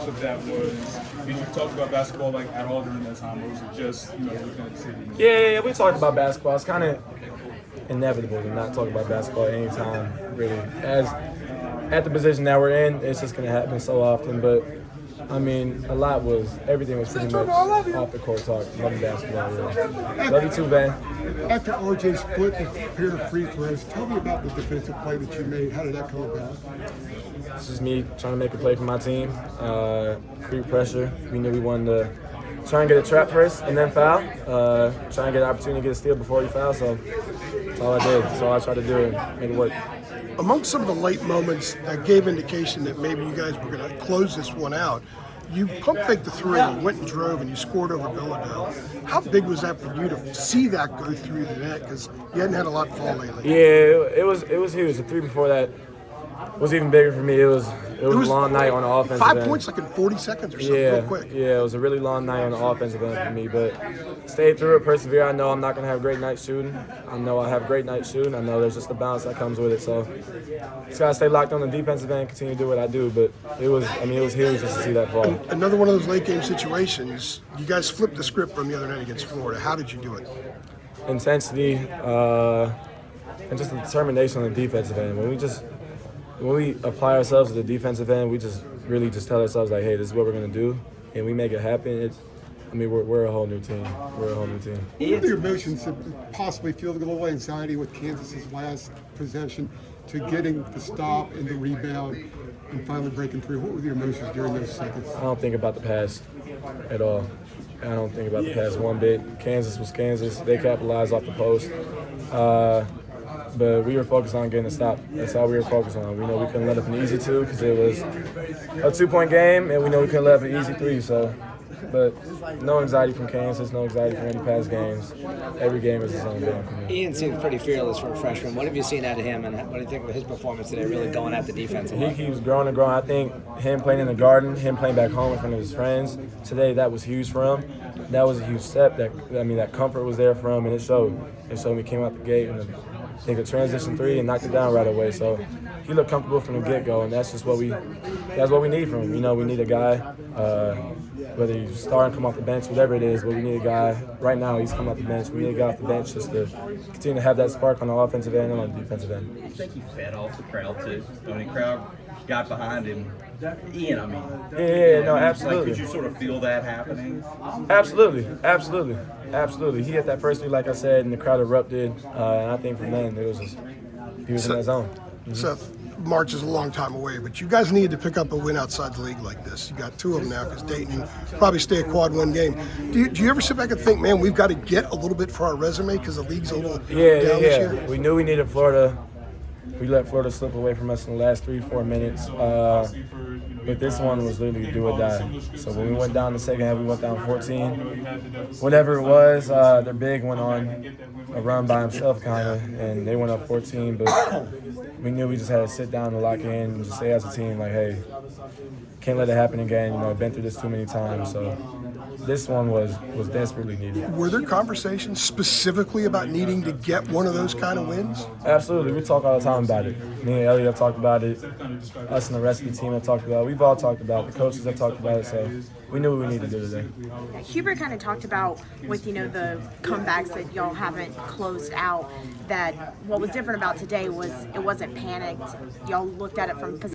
Of that was, did you talk about basketball like at all during that time, or was it just looking at the city? Yeah, we talked about basketball. It's kind of inevitable to not talk about basketball anytime, really. As at the position that we're in, it's just gonna happen so often. But I mean, everything was pretty much off the court talk. Love basketball, really. Love you too, man. After RJ split the pair of free throws, tell me about the defensive play that you made. How did that come about? It's just me trying to make a play for my team, create pressure. We knew we wanted to try and get a trap first and then foul. Try and get an opportunity to get a steal before he fouled. So that's all I did. That's all I tried to do and make it work. Among some of the late moments that gave indication that maybe you guys were going to close this one out, you pump faked the three, you went and drove, and you scored over Bilodeau. How big was that for you to see that go through the net? Because you hadn't had a lot fall lately. Yeah, it was huge. The three before that was even bigger for me. It was a long night on the offensive end. 5 points like in 40 seconds or something, real quick. Yeah, it was a really long night on the offensive end for me, but stayed through it, persevere. I know I'm not going to have great night shooting. I know I have great night shooting. I know there's just a balance that comes with it. So just got to stay locked on the defensive end, continue to do what I do. But it was huge just to see that fall. Another one of those late game situations. You guys flipped the script from the other night against Florida. How did you do it? Intensity and just the determination on the defensive end. When we apply ourselves to the defensive end, we just really just tell ourselves like, hey, this is what we're gonna do, and we make it happen. We're a whole new team. We're a whole new team. What are the emotions of possibly feeling a little anxiety with Kansas's last possession to getting the stop and the rebound and finally breaking through? What were the emotions during those seconds? I don't think about the past at all. I don't think about the past one bit. Kansas was Kansas. They capitalized off the post. But we were focused on getting a stop. That's all we were focused on. We know we couldn't let up an easy two because it was a 2-point game, and we know we couldn't let up an easy three. So, but no anxiety from Kansas, no anxiety from any past games. Every game is its own game for me. Ian seems pretty fearless for a freshman. What have you seen out of him, and what do you think of his performance today, really going at the defense? He keeps growing and growing. I think him playing in the Garden, him playing back home in front of his friends, today that was huge for him. That was a huge step. That comfort was there for him, and it showed. It showed me came out the gate and take a transition three and knocked it down right away. So he looked comfortable from the get-go, and that's what we need from him. We need a guy, whether you start and come off the bench, whatever it is, but we need a guy. Right now, he's coming off the bench. We need a guy off the bench just to continue to have that spark on the offensive end and on the defensive end. I think he fed off the crowd too. The crowd got behind him. Ian, Yeah, no, absolutely. Like, could you sort of feel that happening? Absolutely. He hit that first three, like I said, and the crowd erupted. And I think from then, he was in that zone. Seth, March is a long time away, but you guys need to pick up a win outside the league like this. You got two of them now because Dayton probably stay a quad one game. Do you ever sit back and think, man, we've got to get a little bit for our resume because the league's a little down this year? We knew we needed Florida. We let Florida slip away from us in the last 3-4 minutes. But this one was literally do or die. So when we went down the second half, we went down 14. Whatever it was, their big went on a run by himself kind of, and they went up 14. But we knew we just had to sit down and lock in and just say as a team, like, hey, can't let it happen again. I've been through this too many times. So this one was desperately needed. Were there conversations specifically about needing to get one of those kind of wins? Absolutely. We talk all the time about it. Me and Elliot have talked about it. Us and the rest of the team have talked about it. We've all talked about it. The coaches have talked about it. So we knew what we needed to do today. Hubert kind of talked about with, the comebacks that y'all haven't closed out, that what was different about today was it wasn't panicked. Y'all looked at it from